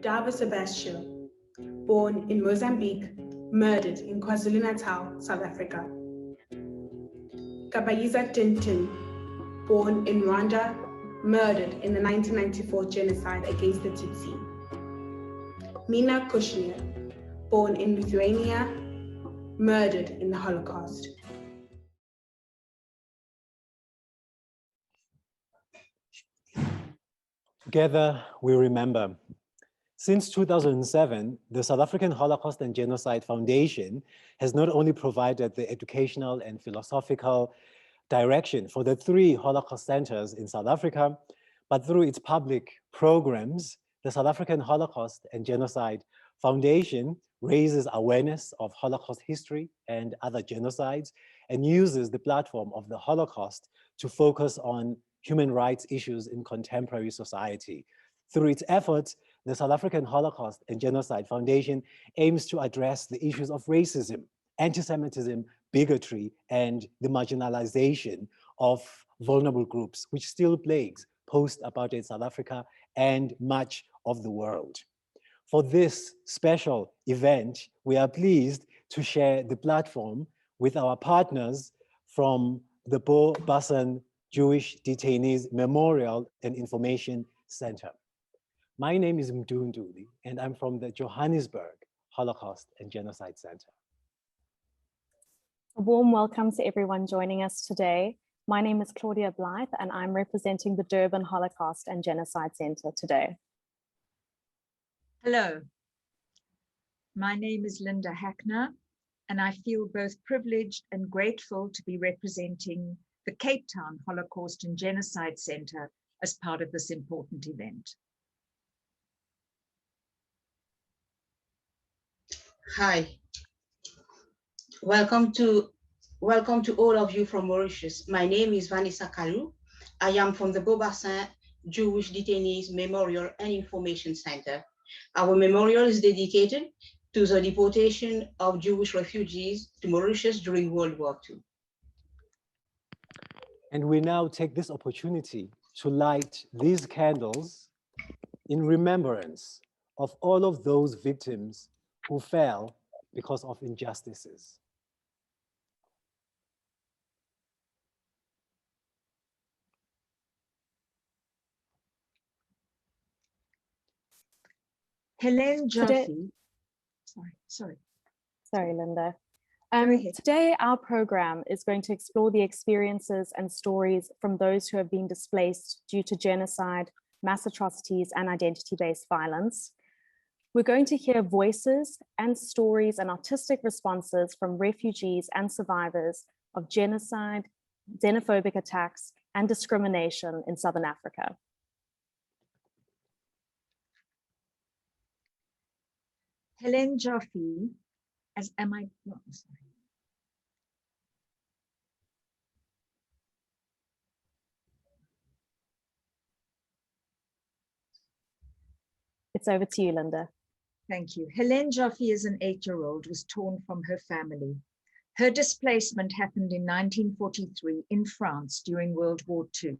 Sebastian, born in Mozambique, murdered in KwaZulu-Natal, South Africa. Kabayiza Tintin, born in Rwanda, murdered in the 1994 genocide against the Tutsi. Mina Kushner, born in Lithuania, murdered in the Holocaust. Together, we remember. Since 2007, the South African Holocaust and Genocide Foundation has not only provided the educational and philosophical direction for the 3 Holocaust centers in South Africa, but through its public programs, the South African Holocaust and Genocide Foundation raises awareness of Holocaust history and other genocides and uses the platform of the Holocaust to focus on human rights issues in contemporary society. Through its efforts, the South African Holocaust and Genocide Foundation aims to address the issues of racism, anti-Semitism, bigotry, and the marginalization of vulnerable groups, which still plagues post-apartheid South Africa and much of the world. For this special event, we are pleased to share the platform with our partners from the Beau Bassin Jewish Detainees Memorial and Information Center. My name is Mdunduli, and I'm from the Johannesburg Holocaust and Genocide Center. A warm welcome to everyone joining us today. My name is Claudia Blythe, and I'm representing the Durban Holocaust and Genocide Center today. Hello, my name is Linda Hackner, and I feel both privileged and grateful to be representing the Cape Town Holocaust and Genocide Center as part of this important event. Hi, welcome to all of you from Mauritius. My name is Vanessa Kalu. I am from the Beau Bassin Jewish Detainees Memorial and Information Center. Our memorial is dedicated to the deportation of Jewish refugees to Mauritius during World War II. And we now take this opportunity to light these candles in remembrance of all of those victims who fell because of injustices. Helene Jaffee. Sorry, Linda. Today, our program is going to explore the experiences and stories from those who have been displaced due to genocide, mass atrocities, and identity-based violence. We're going to hear voices and stories and artistic responses from refugees and survivors of genocide, xenophobic attacks, and discrimination in Southern Africa. Helene Jaffee, It's over to you, Linda. Thank you. Helene Jaffee, as an 8-year-old, was torn from her family. Her displacement happened in 1943 in France during World War II.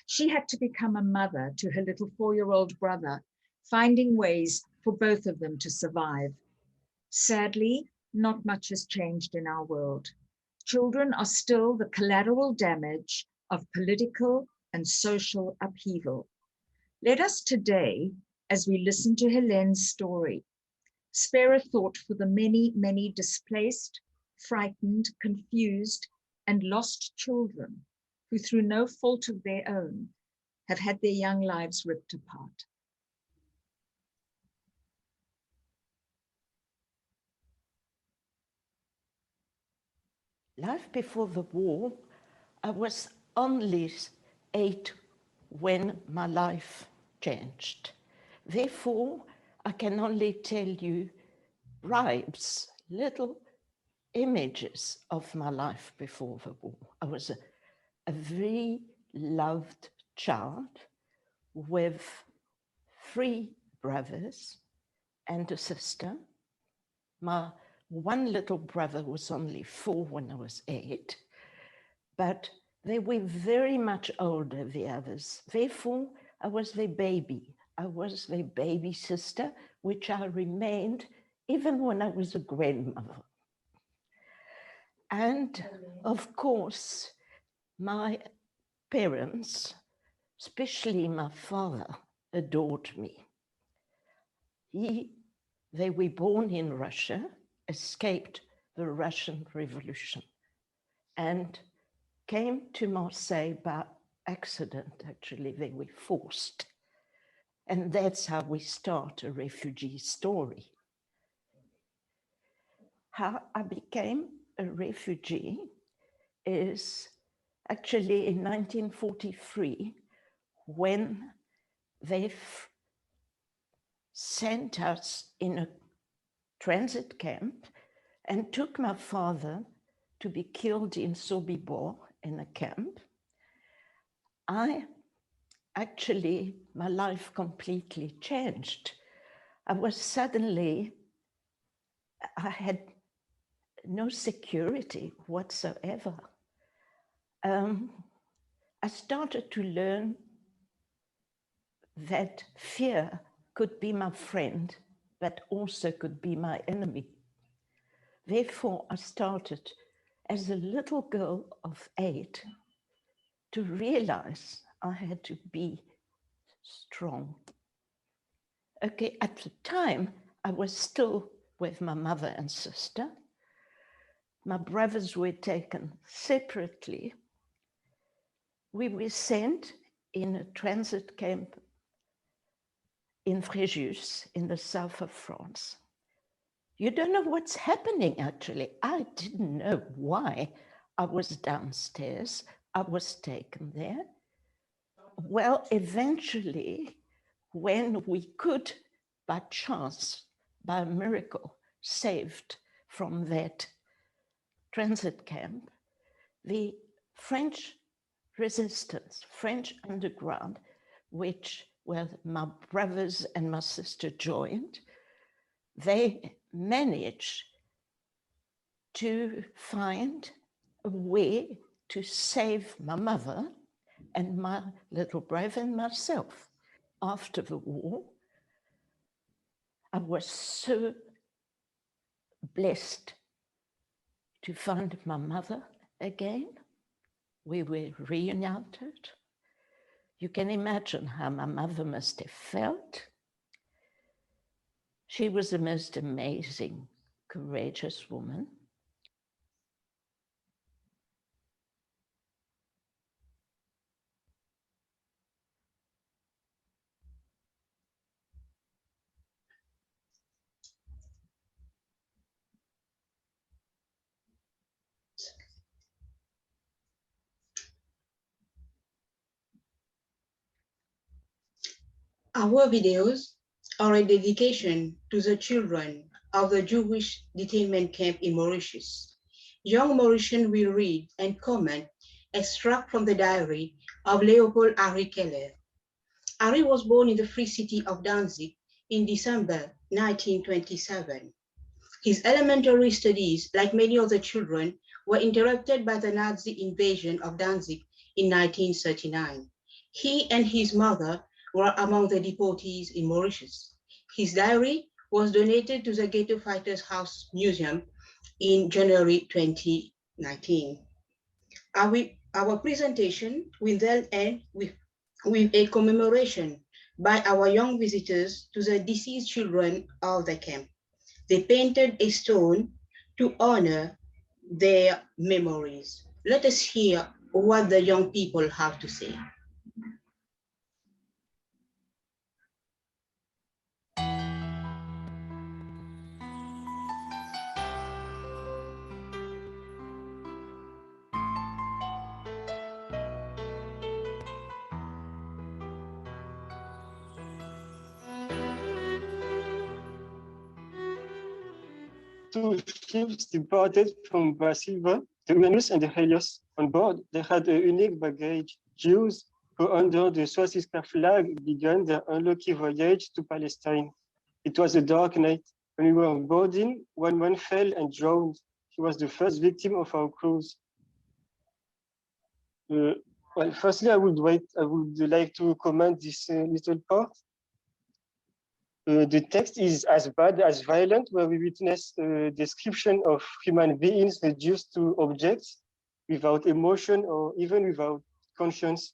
She had to become a mother to her little 4-year-old brother, finding ways for both of them to survive. Sadly, not much has changed in our world. Children are still the collateral damage of political and social upheaval. Let us today, as we listen to Helene's story, spare a thought for the many, many displaced, frightened, confused, and lost children who, through no fault of their own, have had their young lives ripped apart. Life before the war, I was only 8 when my life changed. Therefore, I can only tell you bribes, little images of my life before the war. I was a very loved child with 3 brothers and a sister. My one little brother was only 4 when I was 8, but they were very much older, the others. Therefore, I was their baby. I was their baby sister, which I remained even when I was a grandmother. And of course, my parents, especially my father, adored me. They were born in Russia, escaped the Russian Revolution, and came to Marseille by accident. Actually, they were forced. And that's how we start a refugee story. How I became a refugee is actually in 1943, when they sent us in a transit camp and took my father to be killed in Sobibor in a camp. My life completely changed. I had no security whatsoever. I started to learn that fear could be my friend, but also could be my enemy. Therefore, I started as a little girl of 8 to realize I had to be strong. Okay, at the time, I was still with my mother and sister. My brothers were taken separately. We were sent in a transit camp in Fréjus, in the south of France. You don't know what's happening, actually. I didn't know why I was downstairs. I was taken there. Well, eventually, when we could, by chance, by a miracle, saved from that transit camp, the French resistance, French underground, which my brothers and my sister joined, they managed to find a way to save my mother and my little brother and myself. After the war, I was so blessed to find my mother again. We were reunited. You can imagine how my mother must have felt. She was the most amazing, courageous woman. Our videos are a dedication to the children of the Jewish detainment camp in Mauritius. Young Mauritians will read and comment extract from the diary of Leopold Kelley. Harry was born in the free city of Danzig in December 1927. His elementary studies, like many other children, were interrupted by the Nazi invasion of Danzig in 1939. He and his mother were among the deportees in Mauritius. His diary was donated to the Ghetto Fighters House Museum in January 2019. Our presentation will then end with a commemoration by our young visitors to the deceased children of the camp. They painted a stone to honor their memories. Let us hear what the young people have to say. Two ships departed from Bassin, the Uranus and the Helios. On board, they had a unique baggage. Jews who, under the swastika flag, began their unlucky voyage to Palestine. It was a dark night. When we were boarding, one man fell and drowned. He was the first victim of our cruise. Well, firstly, I would like to comment this little part. The text is as bad as violent, where we witness a description of human beings reduced to objects without emotion or even without conscience.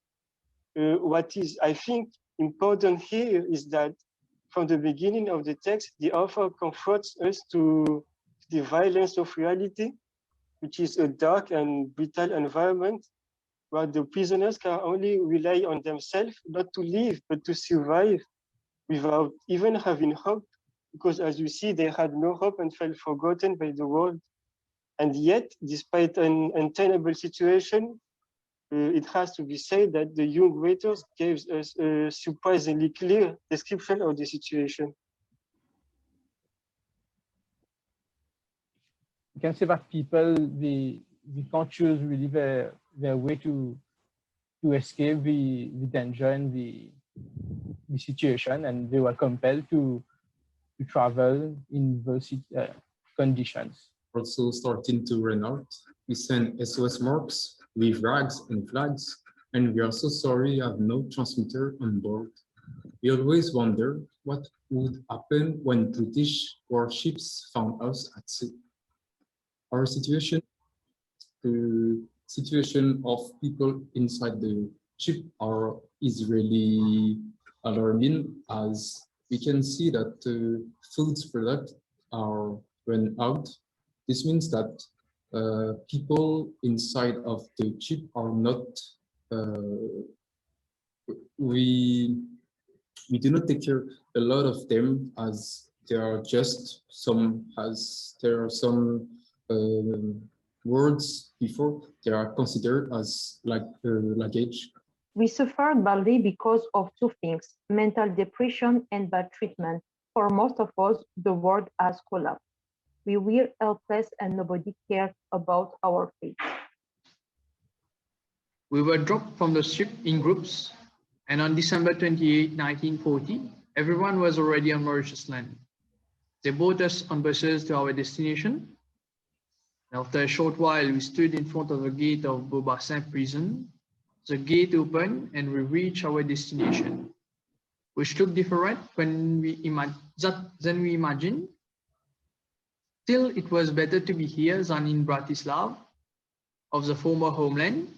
What is, I think, important here is that from the beginning of the text, the author confronts us to the violence of reality, which is a dark and brutal environment where the prisoners can only rely on themselves, not to live, but to survive without even having hope, because as you see, they had no hope and felt forgotten by the world. And yet, despite an untenable situation, it has to be said that the young waiters gave us a surprisingly clear description of the situation. You can say that people, they can't choose really their way to escape the danger and the situation, and they were compelled to travel in those conditions. Also starting to run out. We send SOS marks with rags and flags, and we are so sorry you have no transmitter on board. We always wonder what would happen when British warships found us at sea. Our situation, the situation of people inside the ship is really alarming, as we can see that food products are run out. This means that people inside of the ship are not, we do not take care a lot of them, as there are just some, words before they are considered as like luggage. We suffered badly because of two things: mental depression and bad treatment. For most of us, the world has collapsed. We were helpless and nobody cared about our fate. We were dropped from the ship in groups, and on December 28, 1940, everyone was already on Mauritius land. They brought us on buses to our destination. After a short while, we stood in front of the gate of Bassin prison. The gate opened and we reached our destination, which looked different than we imagined. Still, it was better to be here than in Bratislava, of the former homeland.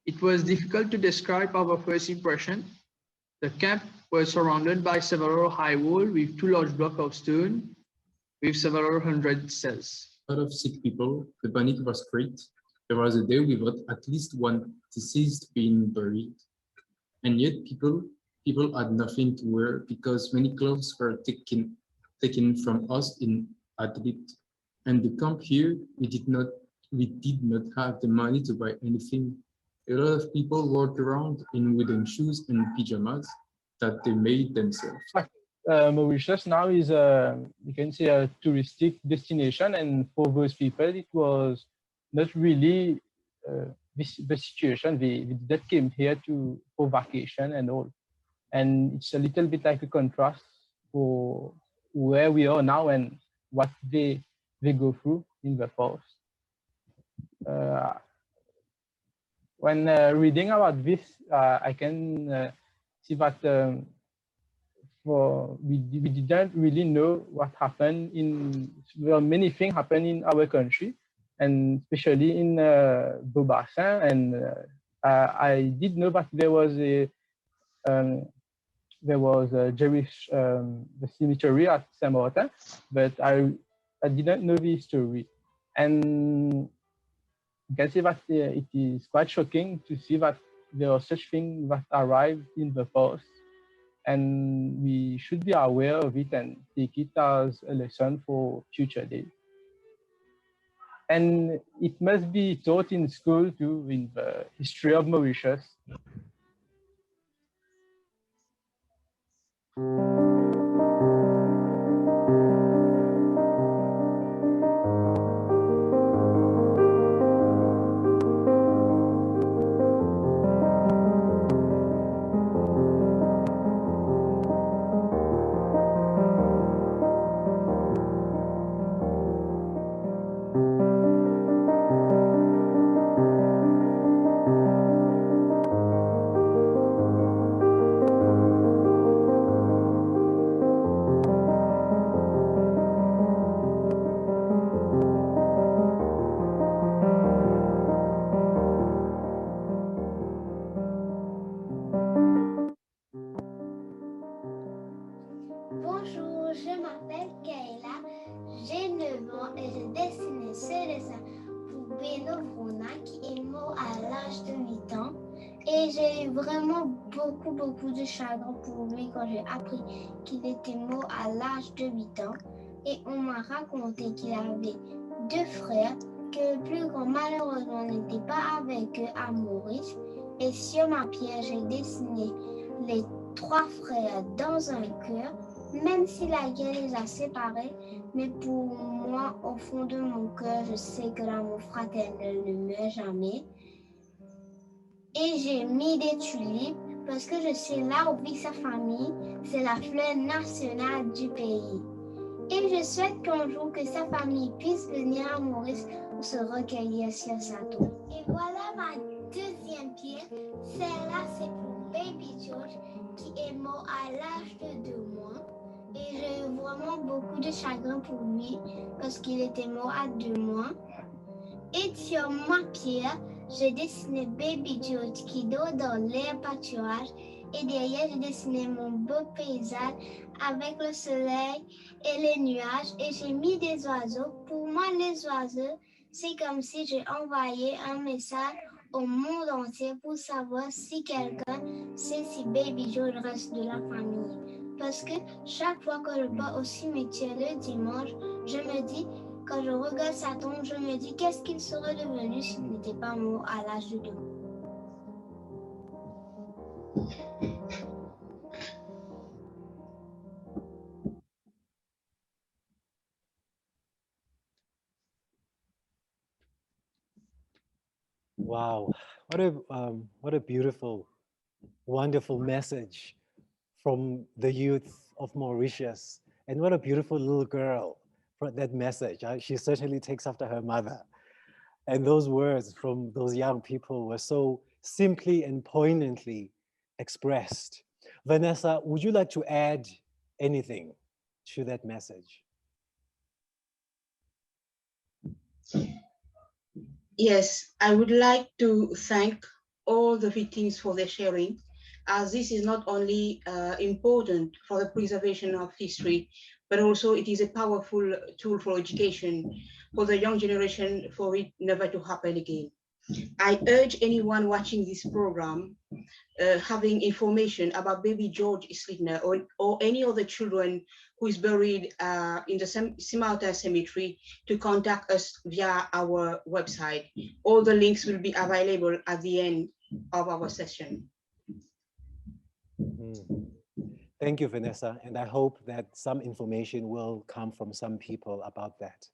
It was difficult to describe our first impression. The camp was surrounded by several high walls with two large blocks of stone with several hundred cells. A lot of sick people, the panic was great. There was a day without at least one deceased being buried. And yet people had nothing to wear because many clothes were taken from us in Athlete. And the camp here, we did not have the money to buy anything. A lot of people walk around in wooden shoes and pajamas that they made themselves. Mauritius now is you can say a touristic destination, and for those people it was not really the situation. They came here for vacation and all, and it's a little bit like a contrast for where we are now and what they go through in the past. When reading about this, I can see that we didn't really know what happened many things happened in our country, and especially in Beau Bassin. And I did know that there was a Jewish cemetery at Saint-Martin, but I didn't know the story. And you can see that it is quite shocking to see that there are such things that arrived in the past, and we should be aware of it and take it as a lesson for future days. And it must be taught in school too, in the history of Mauritius. Bonjour, je m'appelle Kayla, j'ai 9 ans et j'ai dessiné ce dessin pour Beau qui est mort à l'âge de 8 ans. Et j'ai eu vraiment beaucoup de chagrin pour lui quand j'ai appris qu'il était mort à l'âge de 8 ans. Et on m'a raconté qu'il avait 2 frères, que le plus grand malheureusement n'était pas avec eux à Maurice. Et sur ma pierre, j'ai dessiné les 3 frères dans un cœur, même si la guerre les a séparés. Mais pour moi, au fond de mon cœur, je sais que l'amour fraternel ne meurt jamais. Et j'ai mis des tulipes parce que je sais là où vit sa famille, c'est la fleur nationale du pays. Et je souhaite qu'un jour que sa famille puisse venir à Maurice pour se recueillir sur sa tombe. Et voilà ma deuxième pierre. Celle-là, c'est pour Baby George qui est mort à l'âge de 2 mois. Et j'ai eu vraiment beaucoup de chagrin pour lui parce qu'il était mort à 2 mois. Et sur ma pierre, j'ai dessiné Baby George qui dort dans l'air pâturage. Et derrière, j'ai dessiné mon beau paysage avec le soleil et les nuages. Et j'ai mis des oiseaux. Pour moi, les oiseaux, c'est comme si j'ai envoyé un message au monde entier pour savoir si quelqu'un sait si Baby George reste de la famille. Parce que chaque fois que je pars au cimetière le dimanche, je me dis, quand je regarde sa tombe, je me dis qu'est-ce qu'il serait devenu s'il n'était pas mort à l'âge de 2 mois. Wow, what a beautiful, wonderful message from the youth of Mauritius. And what a beautiful little girl for that message. She certainly takes after her mother. And those words from those young people were so simply and poignantly expressed. Vanessa, would you like to add anything to that message? Yes, I would like to thank all the victims for their sharing, as this is not only important for the preservation of history, but also it is a powerful tool for education for the young generation for it never to happen again. I urge anyone watching this program having information about baby George Slitner or any other children who is buried in the Simauta Cemetery to contact us via our website. All the links will be available at the end of our session. Thank you, Vanessa. And I hope that some information will come from some people about that.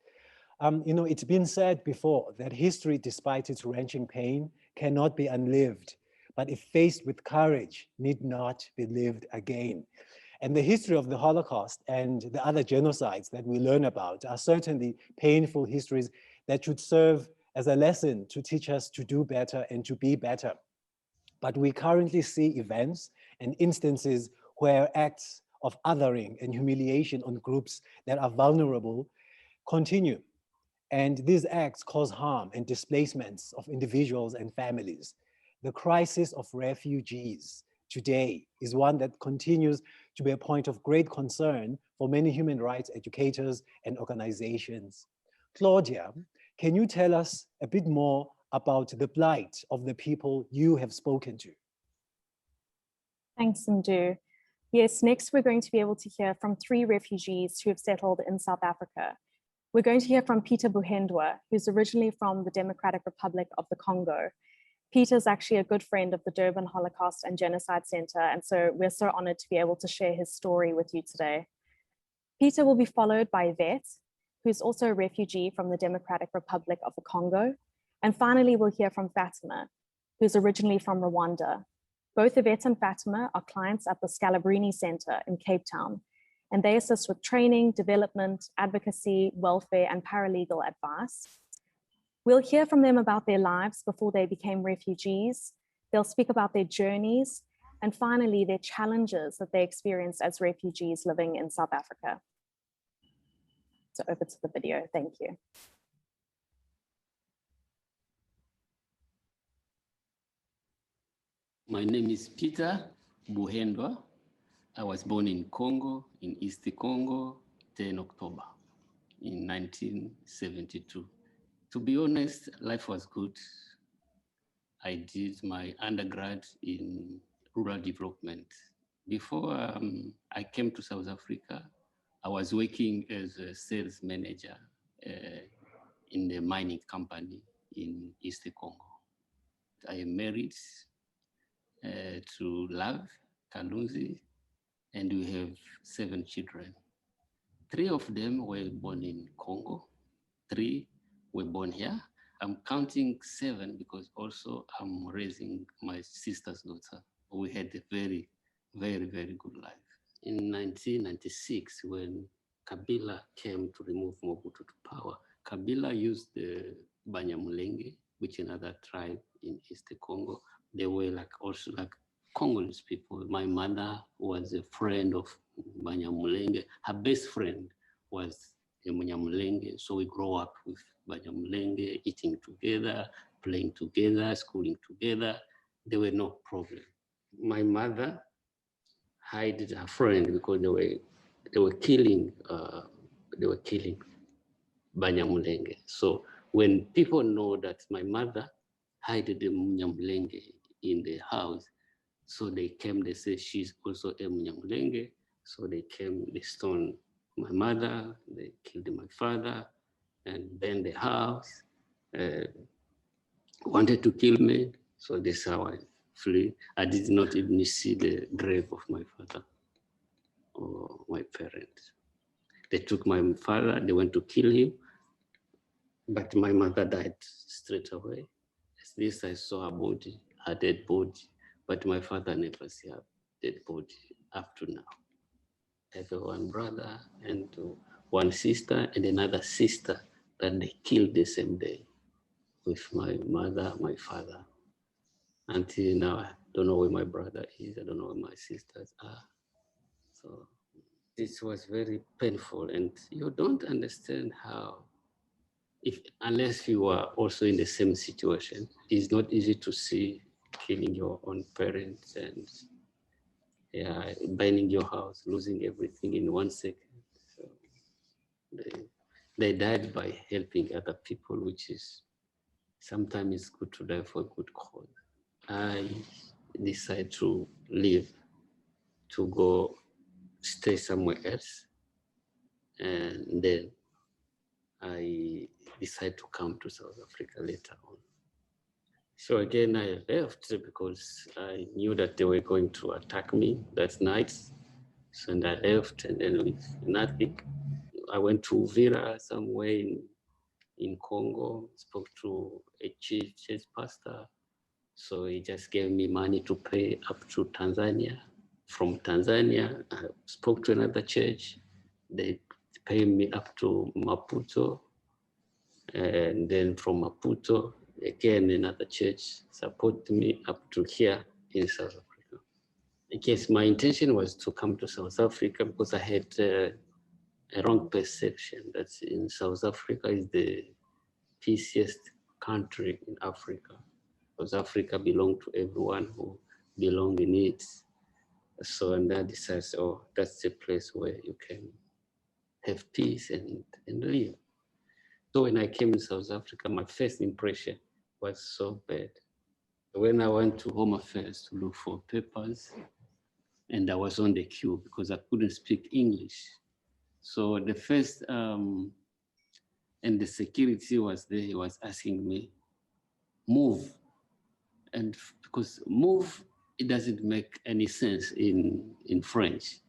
You know, it's been said before that history, despite its wrenching pain, cannot be unlived, but if faced with courage, need not be lived again. And the history of the Holocaust and the other genocides that we learn about are certainly painful histories that should serve as a lesson to teach us to do better and to be better. But we currently see events and instances where acts of othering and humiliation on groups that are vulnerable continue. And these acts cause harm and displacements of individuals and families. The crisis of refugees today is one that continues to be a point of great concern for many human rights educators and organizations. Claudia, can you tell us a bit more about the plight of the people you have spoken to? Thanks, Ndu. Yes, next we're going to be able to hear from 3 refugees who have settled in South Africa. We're going to hear from Peter Mohenbah, who's originally from the Democratic Republic of the Congo. Peter is actually a good friend of the Durban Holocaust and Genocide Center, and so we're so honored to be able to share his story with you today. Peter will be followed by Yvette, who's also a refugee from the Democratic Republic of the Congo. And finally, we'll hear from Fatima, who's originally from Rwanda. Both Yvette and Fatima are clients at the Scalabrini Center in Cape Town, and they assist with training, development, advocacy, welfare, and paralegal advice. We'll hear from them about their lives before they became refugees. They'll speak about their journeys, and finally, their challenges that they experienced as refugees living in South Africa. So over to the video, thank you. My name is Peter Mohenbah. I was born in Congo, in East Congo, 10 October in 1972. To be honest, life was good. I did my undergrad in rural development. Before I came to South Africa, I was working as a sales manager in the mining company in East Congo. I am married to Love Kalunzi, and we have 7 children. 3 of them were born in Congo, 3 were born here. I'm counting 7 because also I'm raising my sister's daughter. We had a very, very, very good life. In 1996, when Kabila came to remove Mobutu to power, Kabila used the Banyamulenge, which is another tribe in East Congo. They were also like Congolese people. My mother was a friend of Banyamulenge. Her best friend was a Banyamulenge. So we grew up with Banyamulenge, eating together, playing together, schooling together. There were no problem. My mother hid her friend because they were killing Banyamulenge. So when people know that my mother hid the Banyamulenge in the house, so they came, they said she's also a Banyamulenge. So they came, they stoned my mother, they killed my father, and burned the house, wanted to kill me. So this is how I flee. I did not even see the grave of my father or my parents. They took my father, they went to kill him, but my mother died straight away. At least I saw her body, her dead body, but my father never saw her dead body up to now. I have 1 brother and 1 sister and another sister that they killed the same day with my mother, my father. Until now, I don't know where my brother is. I don't know where my sisters are. So this was very painful, and you don't understand how, unless you are also in the same situation, it's not easy to see killing your own parents and burning your house, losing everything in 1 second. So they died by helping other people, which is sometimes it's good to die for a good cause. I decided to leave, to go stay somewhere else. And then I decided to come to South Africa later on. So again, I left because I knew that they were going to attack me that night. So and I left, and then with nothing, I went to Uvira, somewhere in Congo, spoke to a church pastor. So he just gave me money to pay up to Tanzania. From Tanzania, I spoke to another church. They paid me up to Maputo. And then from Maputo, again, another church supported me up to here in South Africa. In case my intention was to come to South Africa because I had a wrong perception that in South Africa is the peaciest country in Africa. Because Africa belongs to everyone who belongs in it. So, and I decided, oh, that's the place where you can have peace and live. So when I came to South Africa, my first impression was so bad. When I went to Home Affairs to look for papers, and I was on the queue because I couldn't speak English. So the first, and the security was there, he was asking me, move. And because move, it doesn't make any sense in French,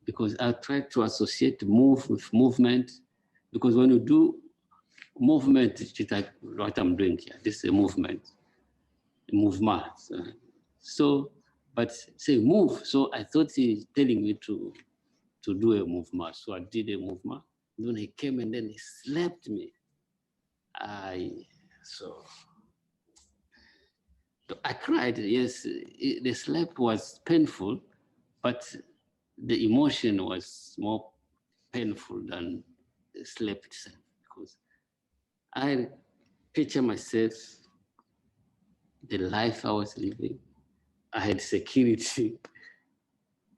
because I tried to associate move with movement, because when you do movement, it's like what I'm doing here. This is a movement. So, but say move. So I thought he's telling me to do a movement. So I did a movement. Then he came and then he slapped me. I cried. Yes, the slap was painful, but the emotion was more painful than the slap itself, because I picture myself, the life I was living. I had security.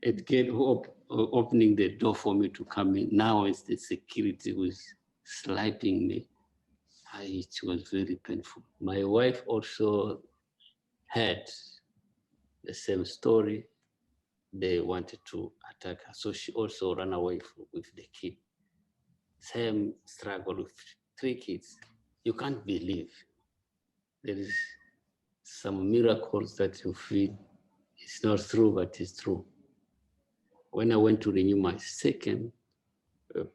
Again, opening the door for me to come in. Now it's the security was slapping me. It was very painful. My wife also had the same story. They wanted to attack her, so she also ran away with the kid. Same struggle with 3 kids. You can't believe. There is some miracles that you feel it's not true, but it's true. When I went to renew my second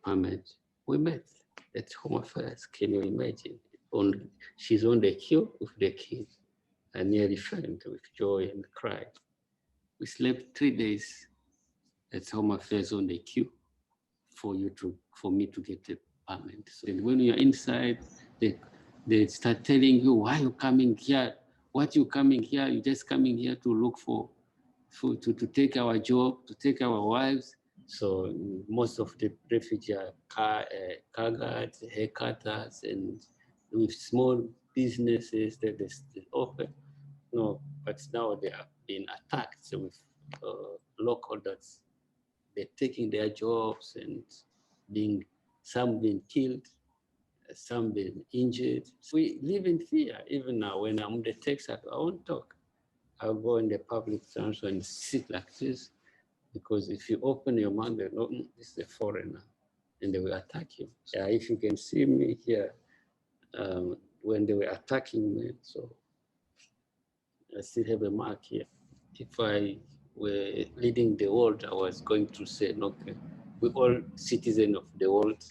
permit, we met at Home Affairs. Can you imagine? She's on the queue with the kids. I nearly fainted with joy and cried. We slept 3 days at Home Affairs on the queue for me to get a permit. So, and when you're inside, they start telling you, why are you coming here? What you coming here? You're just coming here to look to take our job, to take our wives. So most of the refugees are car guards, haircutters, and with small businesses that they open. No, but now they are being attacked with local that's they're taking their jobs and some being killed, some being injured. We live in fear. Even now, when I'm on the text, I won't talk. I'll go in the public transport and sit like this, because if you open your mouth, they know this is a foreigner, and they will attack you. Yeah, if you can see me here, when they were attacking me, so I still have a mark here. If I were leading the world, I was going to say, okay, we're all citizens of the world.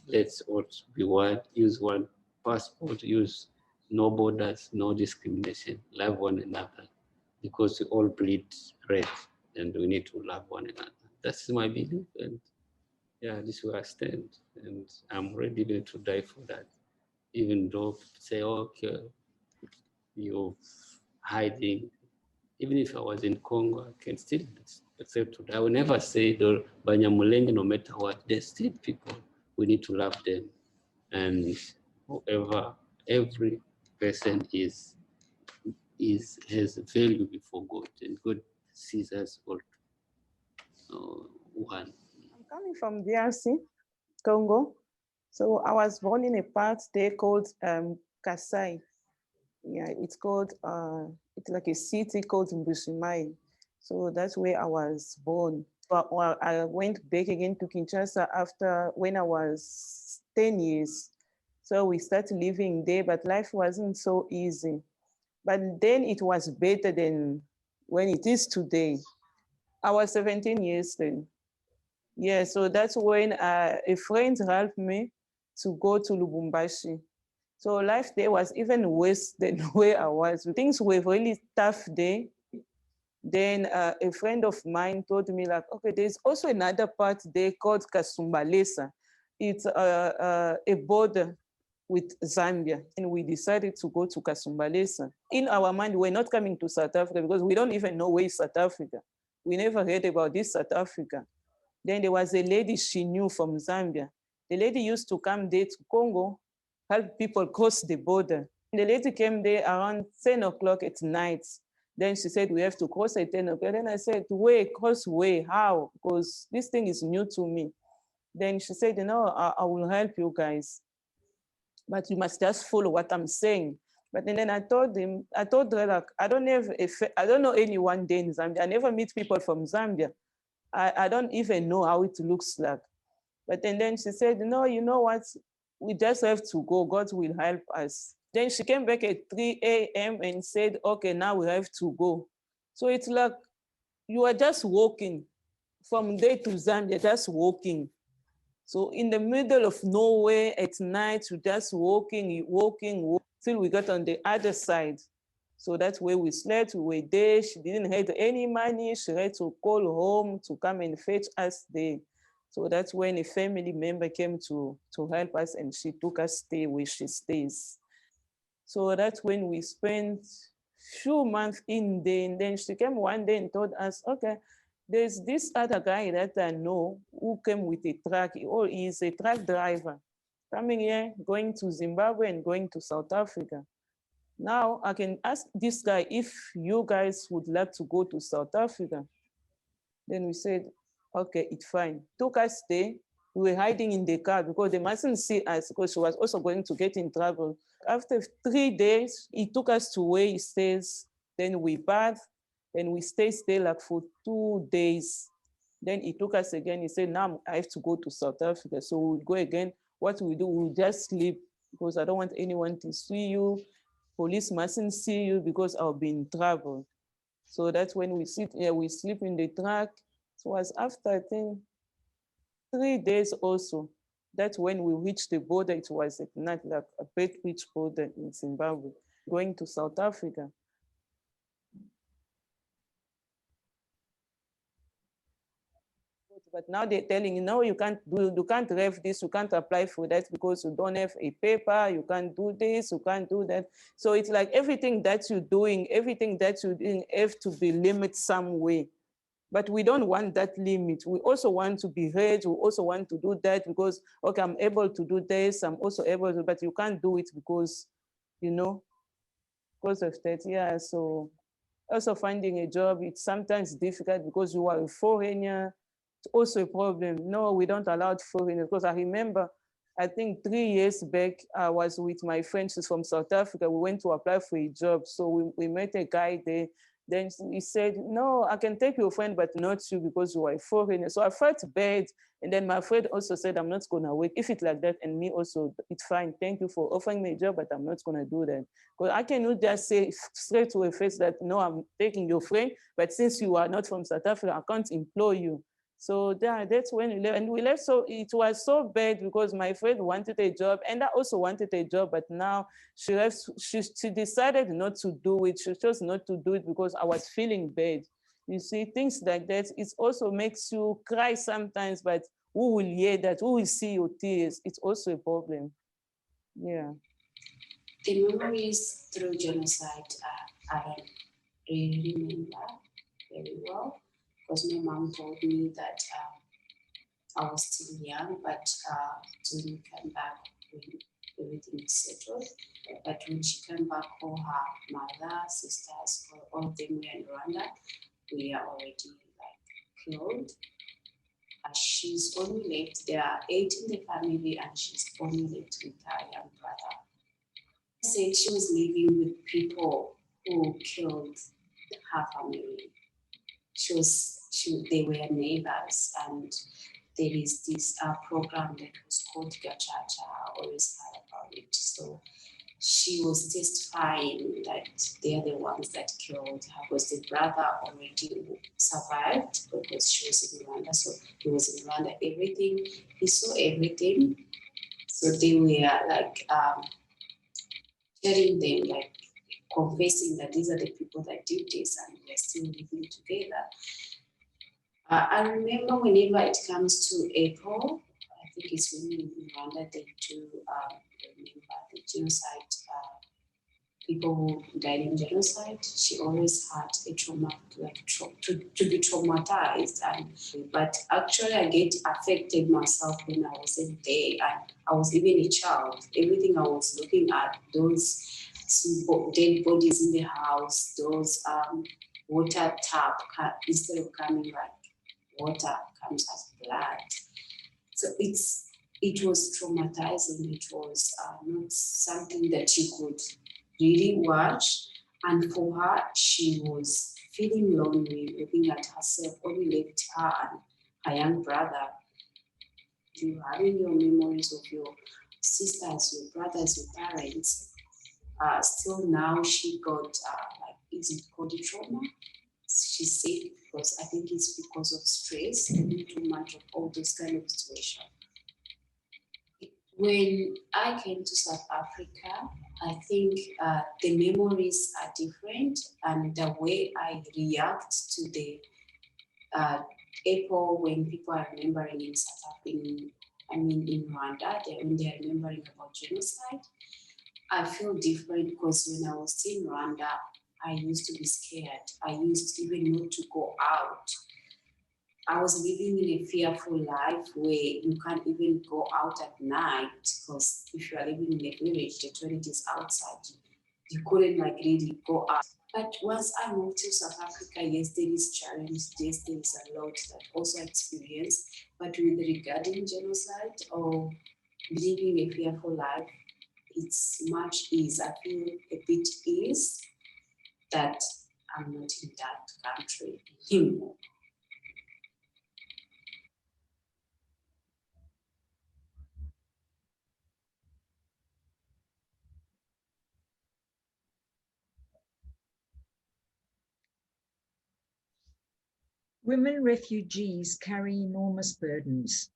Let's all be one, use one passport, use no borders, no discrimination, love one another, because we all bleed red and we need to love one another. That's my belief, and yeah, this is where I stand, and I'm ready to die for that. Even though say, okay, you're hiding. Even if I was in Congo, I can still accept it. I will never say the Banyamulenge, no matter what, they're still people. We need to love them. And whoever, every person has value before God, and God sees us all one. I'm coming from DRC, Congo. So I was born in a part there called Kasai. Yeah, it's called, it's like a city called Mbushimai. So that's where I was born. But I went back again to Kinshasa after when I was 10 years. So we started living there, but life wasn't so easy. But then it was better than when it is today. I was 17 years then. Yeah, so that's when a friend helped me to go to Lubumbashi. So life there was even worse than where I was. Things were really tough there. Then a friend of mine told me like, okay, there's also another part there called Kasumbalesa. It's a border with Zambia. And we decided to go to Kasumbalesa. In our mind, we're not coming to South Africa because we don't even know where is South Africa. We never heard about this South Africa. Then there was a lady she knew from Zambia. The lady used to come there to Congo, help people cross the border. The lady came there around 10 o'clock at night. Then she said, we have to cross at 10 o'clock. Then I said, where, cross where, how? Because this thing is new to me. Then she said, no, I will help you guys, but you must just follow what I'm saying. But then I told her, like, I don't know anyone there in Zambia. I never meet people from Zambia. I don't even know how it looks like. But then she said, no, you know what? We just have to go. God will help us. Then she came back at 3 a.m. and said, okay, now we have to go. So it's like you are just walking from there to Zambia, just walking. So in the middle of nowhere at night, you're just walking till we got on the other side. So that's where we slept. We were there. She didn't have any money. She had to call home to come and fetch us there. So that's when a family member came to help us, and she took us there where she stays. So that's when we spent few months in there. And then she came one day and told us, okay, there's this other guy that I know who came with a truck. He's a truck driver coming here, going to Zimbabwe and going to South Africa. Now I can ask this guy if you guys would like to go to South Africa. Then we said, okay, it's fine. Took us there. We were hiding in the car because they mustn't see us because she was also going to get in trouble. After 3 days, he took us to where he stays. Then we bathed. Then we stayed there like for 2 days. Then he took us again. He said, now I have to go to South Africa. So we'll go again. What we do, we'll just sleep because I don't want anyone to see you. Police mustn't see you because I'll be in trouble. So that's when we sit here, we sleep in the truck. It was after, I think, 3 days also. That's when we reached the border. It was at night, like a Bedford border in Zimbabwe, going to South Africa. But now they're telling you, no, you can't have this, you can't apply for that because you don't have a paper, you can't do this, you can't do that. So it's like everything that you're doing have to be limited some way. But we don't want that limit. We also want to be heard. We also want to do that because, okay, I'm able to do this. I'm also able to, but you can't do it because, because of that. Yeah, so also finding a job, it's sometimes difficult because you are a foreigner. It's also a problem. No, we don't allow foreigners because I remember, I think 3 years back, I was with my friends from South Africa. We went to apply for a job. So we met a guy there. Then he said, no, I can take your friend, but not you because you are a foreigner. So I felt bad. And then my friend also said, I'm not going to work. If it's like that, and me also, it's fine. Thank you for offering me a job, but I'm not going to do that. Because I cannot just say straight to a face that, no, I'm taking your friend, but since you are not from South Africa, I can't employ you. So that's when we left. And we left, so it was so bad because my friend wanted a job and I also wanted a job, but now she decided not to do it. She chose not to do it because I was feeling bad. You see, things like that, it also makes you cry sometimes, but who will hear that? Who will see your tears? It's also a problem. Yeah. The memories through genocide, I don't really remember very well. Because my mom told me that I was still young, but when we came back, when everything is settled. But when she came back, all her mother, sisters, all of them were in Rwanda. We are already killed. She's only left, there are 8 in the family, and she's only left with her young brother. She said she was living with people who killed her family. They were neighbors, and there is this program that was called Gachacha. I always heard about it. So she was testifying that they are the ones that killed her, because the brother already survived because she was in Rwanda. So he was in Rwanda, everything, he saw everything. So they were telling them, confessing that these are the people that did this, and they're still living together. I remember whenever it comes to April, I think it's when in Rwanda they do remember the genocide, people who died in genocide. She always had a trauma, to be traumatized. But actually I get affected myself when I was in there, and I was even a child. Everything I was looking at, those dead bodies in the house, those water tap, instead of coming water comes as blood. So it was traumatizing. It was not something that she could really watch. And for her, she was feeling lonely, looking at herself, only left her and her young brother. You having your memories of your sisters, your brothers, your parents. Still now she got, is it called trauma? She said, because I think it's because of stress, too much of all those kind of situations. When I came to South Africa, I think the memories are different, and the way I react to the April when people are remembering in South Africa, in Rwanda, when they are remembering about genocide, I feel different because when I was in Rwanda, I used to be scared. I used even not to go out. I was living in a fearful life where you can't even go out at night because if you are living in a village, the toilet is outside. you couldn't like really go out. But once I moved to South Africa, yes, there is challenge, yes, there is a lot that also experience, but with regarding genocide or living a fearful life, it's much ease. I feel a bit ease that I'm not in that country anymore. Women refugees carry enormous burdens.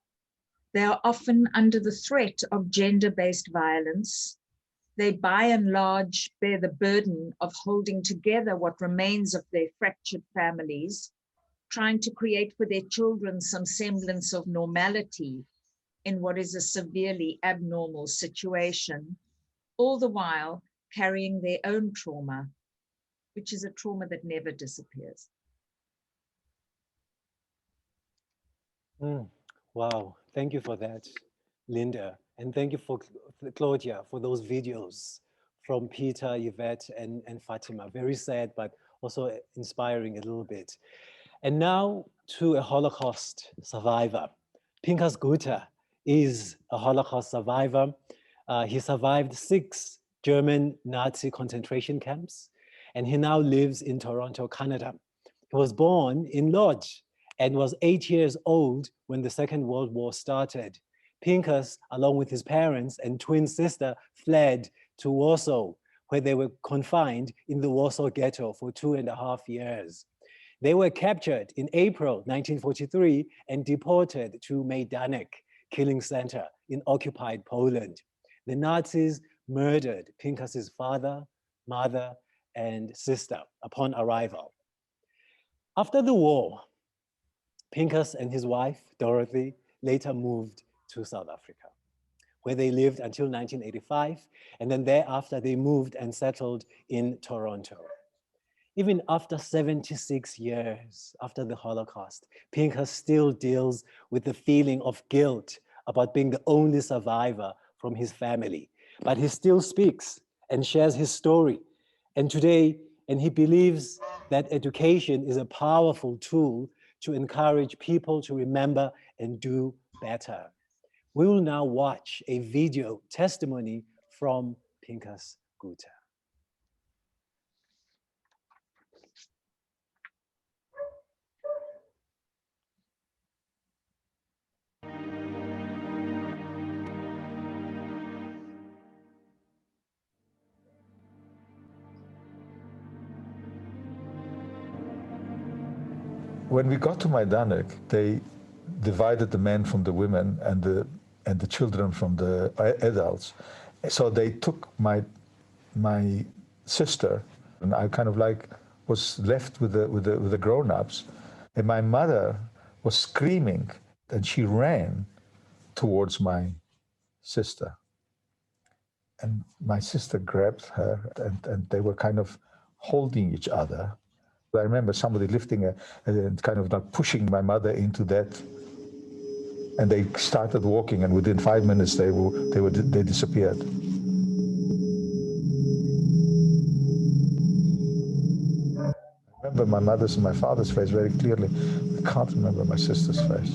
They are often under the threat of gender-based violence. They, by and large, bear the burden of holding together what remains of their fractured families, trying to create for their children some semblance of normality in what is a severely abnormal situation, all the while carrying their own trauma, which is a trauma that never disappears. Wow, thank you for that, Linda. And thank you for Claudia for those videos from Peter, Yvette, and Fatima. Very sad, but also inspiring a little bit. And now to a Holocaust survivor. Pinkas Guter is a Holocaust survivor. He survived 6 German Nazi concentration camps, and he now lives in Toronto, Canada. He was born in Lodz and was 8 years old when the Second World War started. Pinkas, along with his parents and twin sister, fled to Warsaw, where they were confined in the Warsaw Ghetto for 2.5 years. They were captured in April 1943 and deported to Majdanek killing center in occupied Poland. The Nazis murdered Pinkas's father, mother, and sister upon arrival. After the war, Pinkas and his wife, Dorothy, later moved to South Africa, where they lived until 1985, and then thereafter they moved and settled in Toronto. Even after 76 years after the Holocaust, Pinkas still deals with the feeling of guilt about being the only survivor from his family, but he still speaks and shares his story. And he believes that education is a powerful tool to encourage people to remember and do better. We will now watch a video testimony from Pinkas Guter. When we got to Majdanek, they divided the men from the women and the children from the adults. So they took my sister, and I kind of like was left with the grown-ups, and my mother was screaming, and she ran towards my sister. And my sister grabbed her, and they were kind of holding each other. I remember somebody lifting and kind of like pushing my mother into that, and they started walking, and within 5 minutes they disappeared. I remember my mother's and my father's face very clearly. I can't remember my sister's face.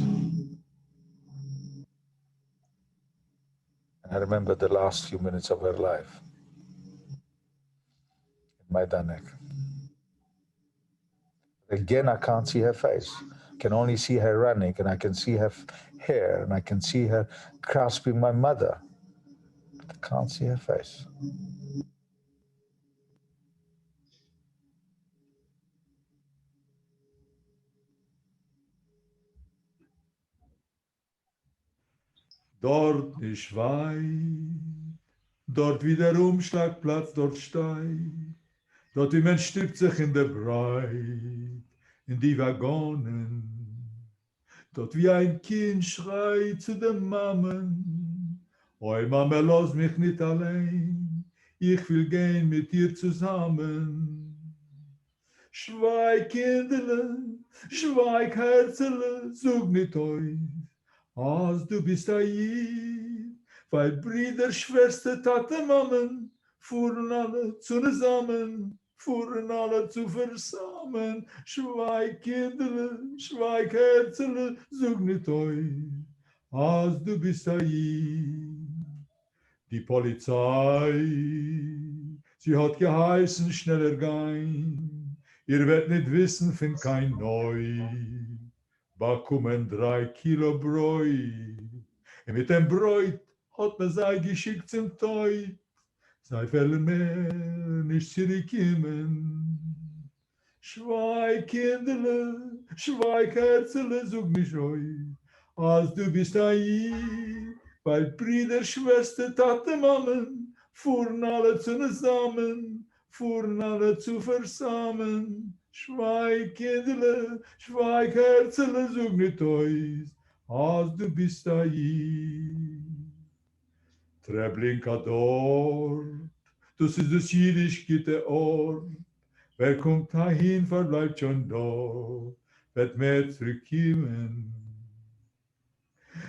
And I remember the last few minutes of her life in Majdanek. Again, I can't see her face. I can only see her running, and I can see her hair, and I can see her grasping my mother. But I can't see her face. Dort nicht weit, dort wie der Umschlagplatz dort steigt, dort wie man stippt sich in der Breit, in die Waggonen, dort wie ein Kind schreit zu den Mammen, oi Mama, lass mich nicht allein, ich will gehen mit dir zusammen. Schweig, Kinderle, schweig, Herzele, sag nicht euch, als du bist hier, weil Brüder, Schwester, Tate, Mammen, fuhren alle zusammen, fuhren alle zu versammen. Schweig, Kindle, schweig, Herzle, sag nicht euch, als du bist hier. Die Polizei, sie hat geheißen, schneller gehen. Ihr werdet nicht wissen, find kein Neu. Bakumen 3 Kilo Bräut. Und mit dem Bräut hat man sei geschickt zum Teut. Sei wollen mehr nicht zurückkommen. Schweig, Kinderle, schweig, Herzle, sag mich euch, als du bist hier. Weil Brüder, Schwester, Tate, Mammen, fuhren alle zusammen, fuhren alle zu versammen. Schweig, Kinderle, schweig, Herzle, sag nicht euch, als du bist hier. Treblinka dort, das ist das jüdischste Ort. Wer kommt dahin, verbleibt schon dort, wird mehr zurückkommen.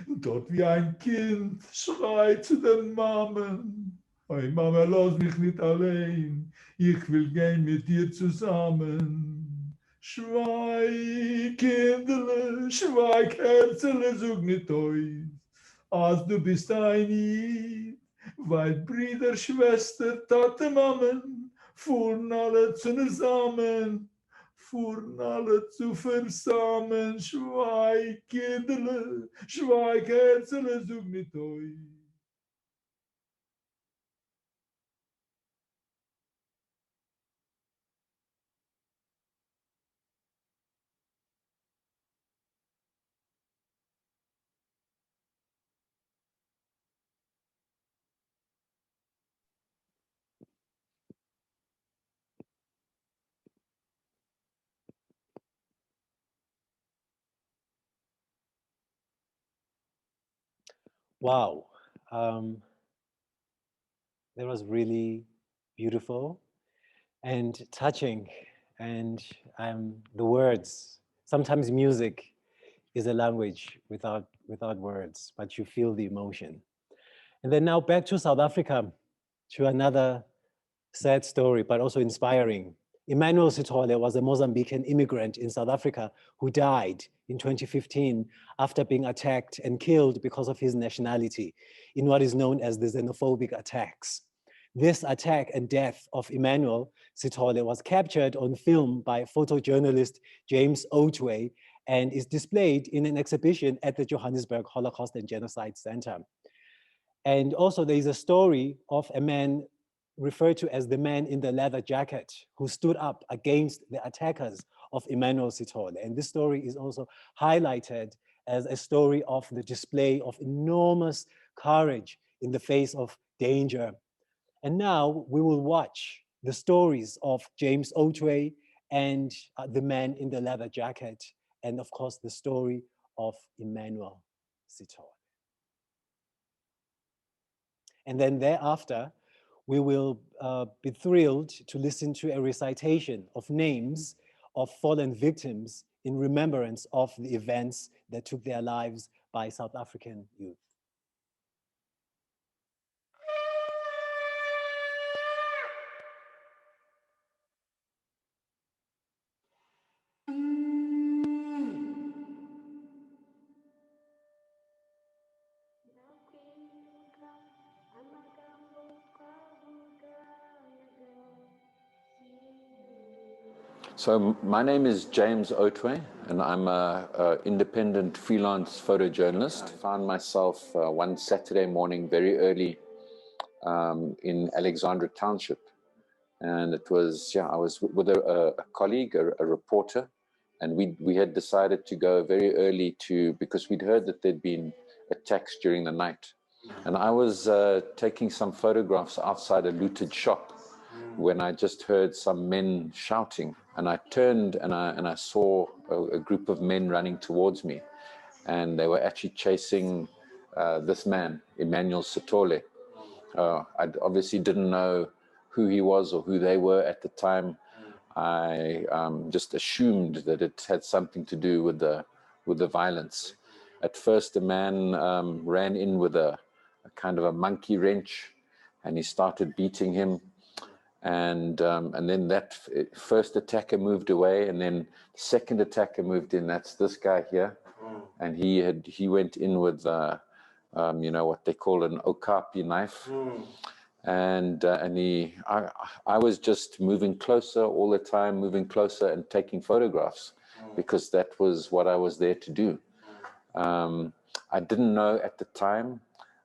Dort wie ein Kind schreit zu den Mammen. Oi Mama, lass mich nicht allein, ich will gehen mit dir zusammen. Schweig, Kinderle, schweig, Herzle, sag nicht euch, als du bist ein Lied, weil Brüder, Schwester, Tate, Mammen, fuhren alle zusammen. Fuhren alle zu versammen, schweig, Kinderle, schweig, Herzle, sag nicht euch. Wow, that was really beautiful and touching, and the words. Sometimes music is a language without words, but you feel the emotion. And then now back to South Africa, to another sad story, but also inspiring. Emmanuel Sithole was a Mozambican immigrant in South Africa who died in 2015 after being attacked and killed because of his nationality in what is known as the xenophobic attacks. This attack and death of Emmanuel Sithole was captured on film by photojournalist James Otway and is displayed in an exhibition at the Johannesburg Holocaust and Genocide Center. And also there is a story of a man referred to as the man in the leather jacket who stood up against the attackers of Emmanuel Sithole. And this story is also highlighted as a story of the display of enormous courage in the face of danger. And now we will watch the stories of James Otway and the man in the leather jacket, and of course the story of Emmanuel Sithole. And then thereafter, we will be thrilled to listen to a recitation of names of fallen victims in remembrance of the events that took their lives by South African youth. So my name is James Otway, and I'm an independent freelance photojournalist. I found myself one Saturday morning very early in Alexandra Township. And it was, I was with a colleague, a reporter, and we had decided to go very early because we'd heard that there'd been attacks during the night. And I was taking some photographs outside a looted shop when I just heard some men shouting, and I turned and I saw a group of men running towards me, and they were actually chasing this man, Emmanuel Sithole. I obviously didn't know who he was or who they were at the time. I just assumed that it had something to do with the violence. At first, the man ran in with a kind of a monkey wrench and he started beating him. And then that first attacker moved away, and then the second attacker moved in. That's this guy here, and he went in with you know, what they call an okapi knife, and I was just moving closer all the time, moving closer and taking photographs, because that was what I was there to do. I didn't know at the time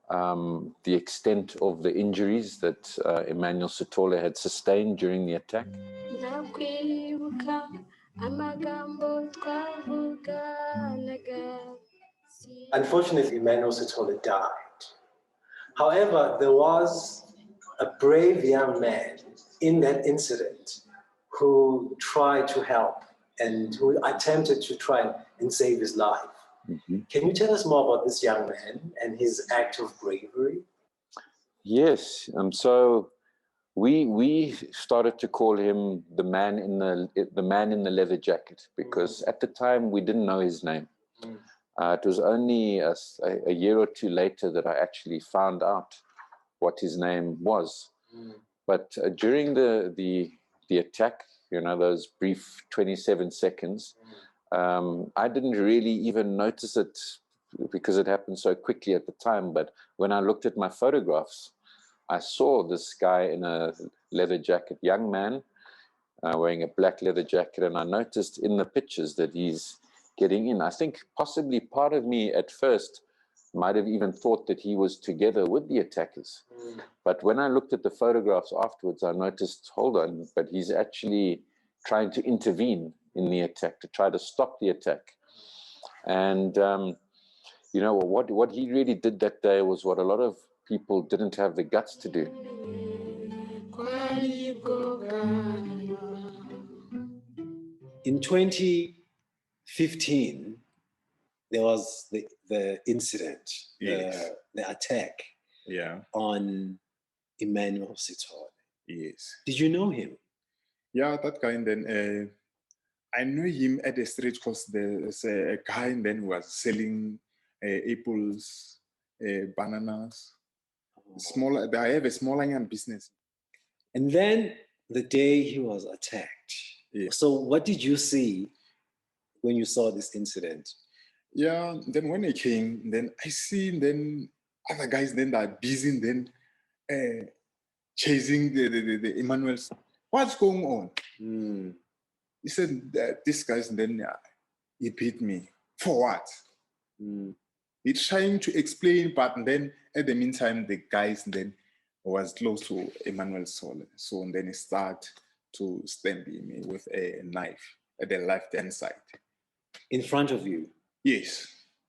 the extent of the injuries that Emmanuel Sithole had sustained during the attack. Unfortunately, Emmanuel Sithole died. However, there was a brave young man in that incident who tried to help and who attempted to try and save his life. Can you tell us more about this young man and his act of bravery? Yes, so we started to call him the man in the leather jacket, because at the time we didn't know his name. It was only a year or two later that I actually found out what his name was. But during the attack, you know, those brief 27 seconds, I didn't really even notice it because it happened so quickly at the time. But when I looked at my photographs, I saw this guy in a leather jacket, young man, wearing a black leather jacket, and I noticed in the pictures that he's getting in. I think possibly part of me at first might have even thought that he was together with the attackers. But when I looked at the photographs afterwards, I noticed, hold on, but he's actually trying to intervene in the attack, to try to stop the attack. And, you know, what he really did that day was what a lot of people didn't have the guts to do. In 2015, there was the incident, Yes. the attack on Emmanuel Sithole. Yes. Did you know him? Yeah, that guy. And then I knew him at the street because there's a guy and then who was selling apples, bananas. Small. I have a small young business. And then the day he was attacked. Yes. So what did you see when you saw this incident? Yeah, then when I came, then I see then other guys then that are busy then chasing the Emmanuel's. What's going on? He said that this guy's then he beat me. For what? He's trying to explain, but then at the meantime, the guys then was close to Emmanuel Sithole. So then he started to stab me with a knife at the left-hand side. In front of you? Yes.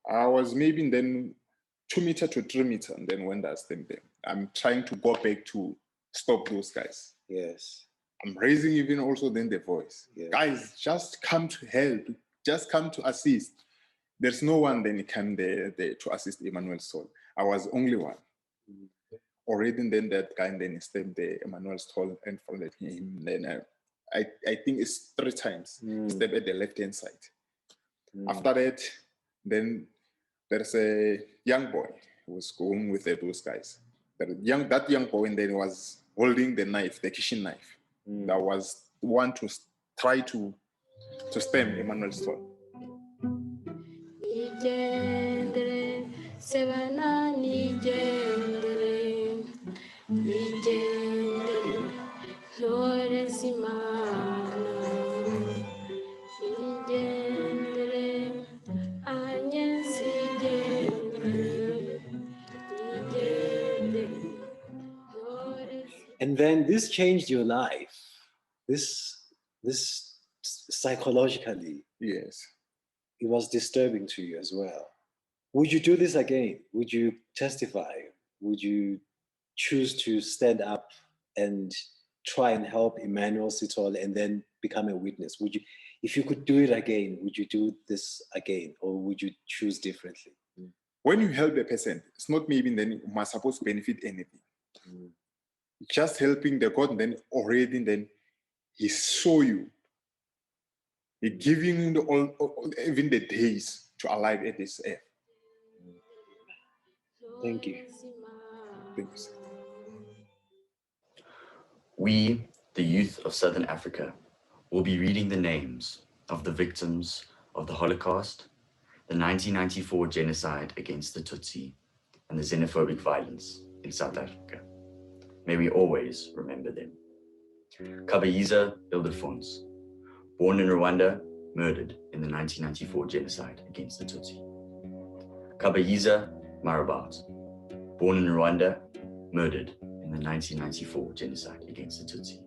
I was maybe then 2 meters to 3 meters, and then when that stabbed them, I'm trying to go back to stop those guys. Yes. I'm raising even also then the voice. Yes. Guys, just come to help. Just come to assist. There's no one then came there to assist Emmanuel Sithole. I was only one. Already then that guy then stabbed the Emmanuel Sithole and followed him. Then I think it's 3 times. Stabbed at the left-hand side. After that, then there's a young boy who was going with those guys. That young boy then was holding the knife, the kitchen knife. That was one to try to stab Emmanuel Sithole. And then this changed your life. This psychologically. Yes. It was disturbing to you as well. Would you do this again? Would you testify? Would you choose to stand up and try and help Emmanuel Sithole and then become a witness? Would you, if you could do it again, would you do this again, or would you choose differently? When you help a person, it's not maybe then you must supposed to benefit anything. Just helping the God, then already then he saw you. He giving you even the days to alive at this earth. Thank you. Thank you. We, the youth of Southern Africa, will be reading the names of the victims of the Holocaust, the 1994 genocide against the Tutsi, and the xenophobic violence in South Africa. May we always remember them. Kabayiza Ildefonso, born in Rwanda, murdered in the 1994 genocide against the Tutsi. Kabayiza Marabat, born in Rwanda, murdered in the 1994 genocide against the Tutsi.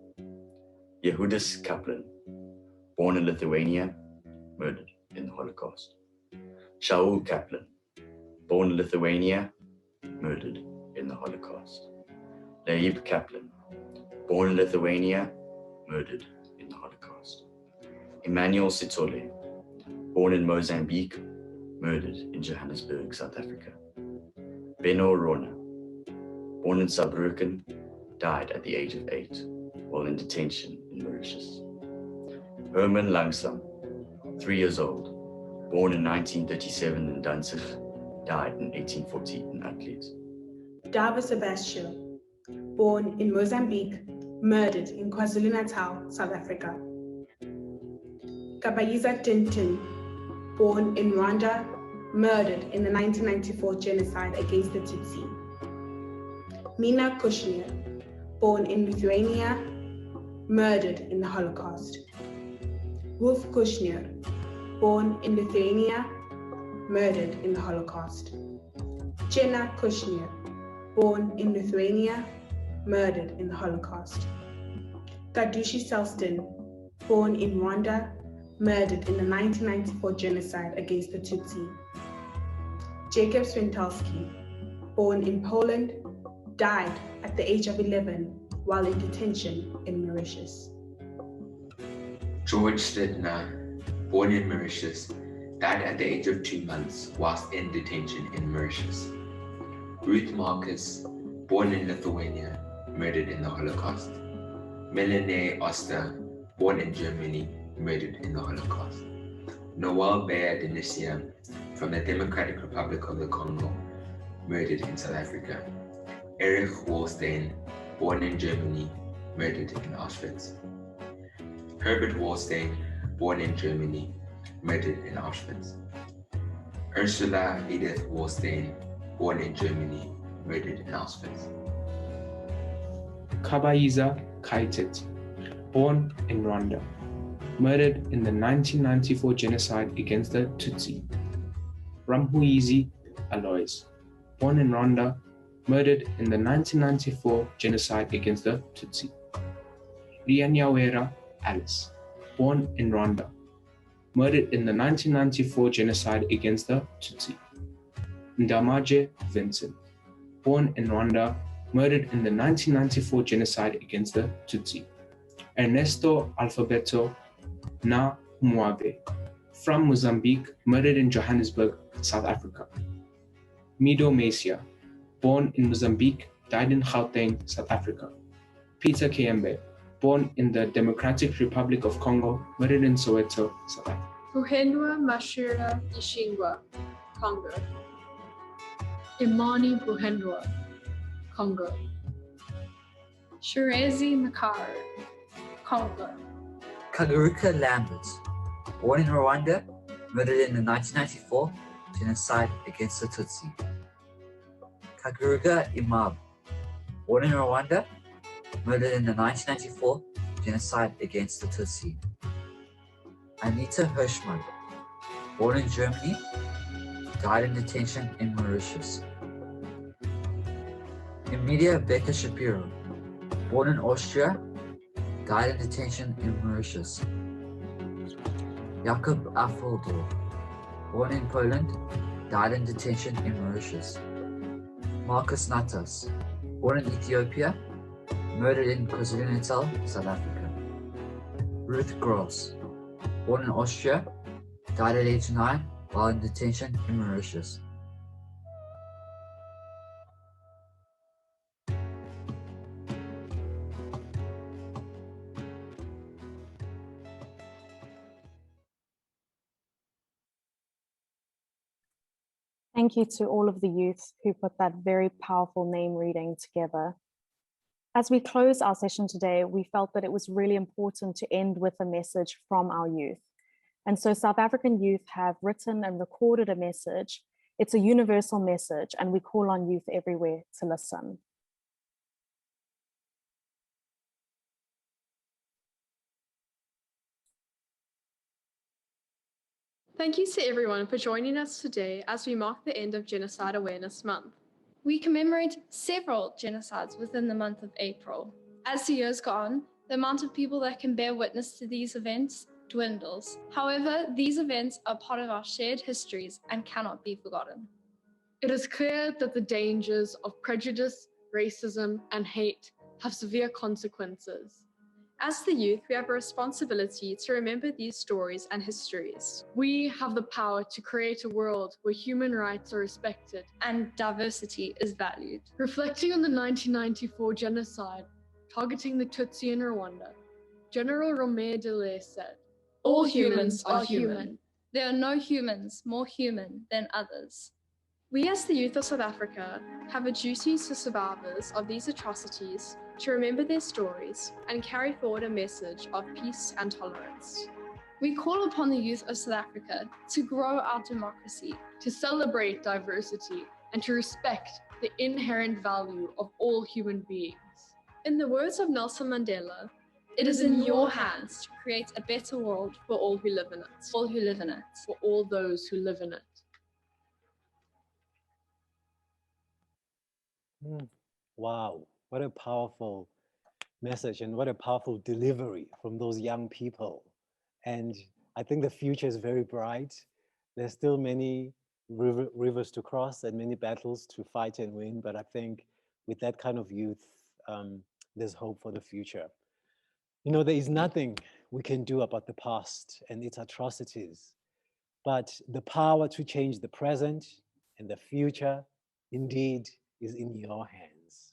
Yehudis Kaplan, born in Lithuania, murdered in the Holocaust. Shaul Kaplan, born in Lithuania, murdered in the Holocaust. Leib Kaplan, born in Lithuania, murdered in the Holocaust. Emmanuel Sithole, born in Mozambique, murdered in Johannesburg, South Africa. Benno Rona, born in Saarbrücken, died at the age of 8 while in detention in Mauritius. Herman Langsam, 3 years old, born in 1937 in Danzig, died in 1840 in Utrecht. Dava Sebastian, born in Mozambique, murdered in KwaZulu-Natal, South Africa. Kabayiza Tintin, born in Rwanda, murdered in the 1994 genocide against the Tutsi. Mina Kushner, born in Lithuania, murdered in the Holocaust. Wolf Kushner, born in Lithuania, murdered in the Holocaust. Jenna Kushner, born in Lithuania, murdered in the Holocaust. Kadushi Selston, born in Rwanda, murdered in the 1994 genocide against the Tutsi. Jacob Swintalski, born in Poland, died at the age of 11 while in detention in Mauritius. George Stedner, born in Mauritius, died at the age of 2 months whilst in detention in Mauritius. Ruth Marcus, born in Lithuania, murdered in the Holocaust. Melanie Oster, born in Germany, murdered in the Holocaust. Noel Baer Denisia, from the Democratic Republic of the Congo, murdered in South Africa. Erich Wallstein, born in Germany, murdered in Auschwitz. Herbert Wallstein, born in Germany, murdered in Auschwitz. Ursula Edith Wallstein, born in Germany, murdered in Auschwitz. Kabayiza Kaitet, born in Rwanda, murdered in the 1994 genocide against the Tutsi. Ramhuizi Alois, born in Rwanda, murdered in the 1994 genocide against the Tutsi. Rianyawera Alice, born in Rwanda, murdered in the 1994 genocide against the Tutsi. Ndamaje Vincent, born in Rwanda, murdered in the 1994 genocide against the Tutsi. Ernesto Alfabeto Na Mwabe, from Mozambique, murdered in Johannesburg, South Africa. Mido Mesia, born in Mozambique, died in Gauteng, South Africa. Peter Kiembe, born in the Democratic Republic of Congo, murdered in Soweto, South Africa. Buhenwa Mashira Ishingwa, Congo. Imani Buhendwa, Congo. Shirezi Makar, Congo. Kagaruka Lambert, born in Rwanda, murdered in the 1994 genocide against the Tutsi. Kagaruka Imab, born in Rwanda, murdered in the 1994 genocide against the Tutsi. Anita Hirschman, born in Germany, died in detention in Mauritius. Emilia Becker Shapiro, born in Austria, died in detention in Mauritius. Jakub Afoldor, born in Poland, died in detention in Mauritius. Marcus Natas, born in Ethiopia, murdered in KwaZulu-Natal, South Africa. Ruth Gross, born in Austria, died at age 9 while in detention in Mauritius. Thank you to all of the youth who put that very powerful name reading together. As we close our session today, we felt that it was really important to end with a message from our youth. And so South African youth have written and recorded a message. It's a universal message, and we call on youth everywhere to listen. Thank you to everyone for joining us today as we mark the end of Genocide Awareness Month. We commemorate several genocides within the month of April. As the years go on, the amount of people that can bear witness to these events dwindles. However, these events are part of our shared histories and cannot be forgotten. It is clear that the dangers of prejudice, racism, and hate have severe consequences. As the youth, we have a responsibility to remember these stories and histories. We have the power to create a world where human rights are respected and diversity is valued. Reflecting on the 1994 genocide targeting the Tutsi in Rwanda, General Romain Delay said, "All humans are human. There are no humans more human than others." We as the youth of South Africa have a duty to survivors of these atrocities to remember their stories and carry forward a message of peace and tolerance. We call upon the youth of South Africa to grow our democracy, to celebrate diversity, and to respect the inherent value of all human beings. In the words of Nelson Mandela, it is in your hands to create a better world for all who live in it. All who live in it. For all those who live in it. Wow, what a powerful message and what a powerful delivery from those young people. And I think the future is very bright. There's still many rivers to cross and many battles to fight and win, but I think with that kind of youth, there's hope for the future. You know, there is nothing we can do about the past and its atrocities, but the power to change the present and the future indeed is in your hands.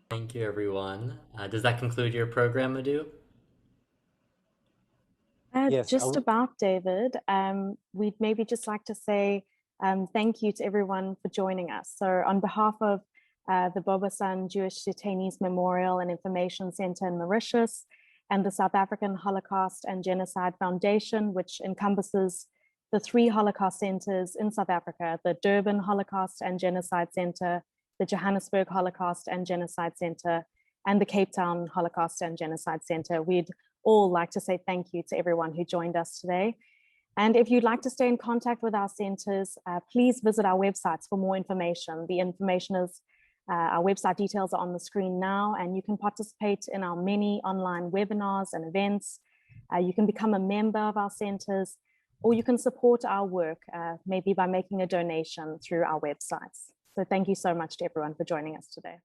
Thank you, everyone. Does that conclude your program, Madhu? Yes, just about, David. We'd maybe just like to say thank you to everyone for joining us. So on behalf of the Bassin Jewish Detainees Memorial and Information Center in Mauritius and the South African Holocaust and Genocide Foundation, which encompasses the 3 Holocaust centers in South Africa, the Durban Holocaust and Genocide Center, the Johannesburg Holocaust and Genocide Center, and the Cape Town Holocaust and Genocide Center. We'd all like to say thank you to everyone who joined us today. And if you'd like to stay in contact with our centers, please visit our websites for more information. The information is, our website details are on the screen now, and you can participate in our many online webinars and events. You can become a member of our centers, or you can support our work, maybe by making a donation through our websites. So thank you so much to everyone for joining us today.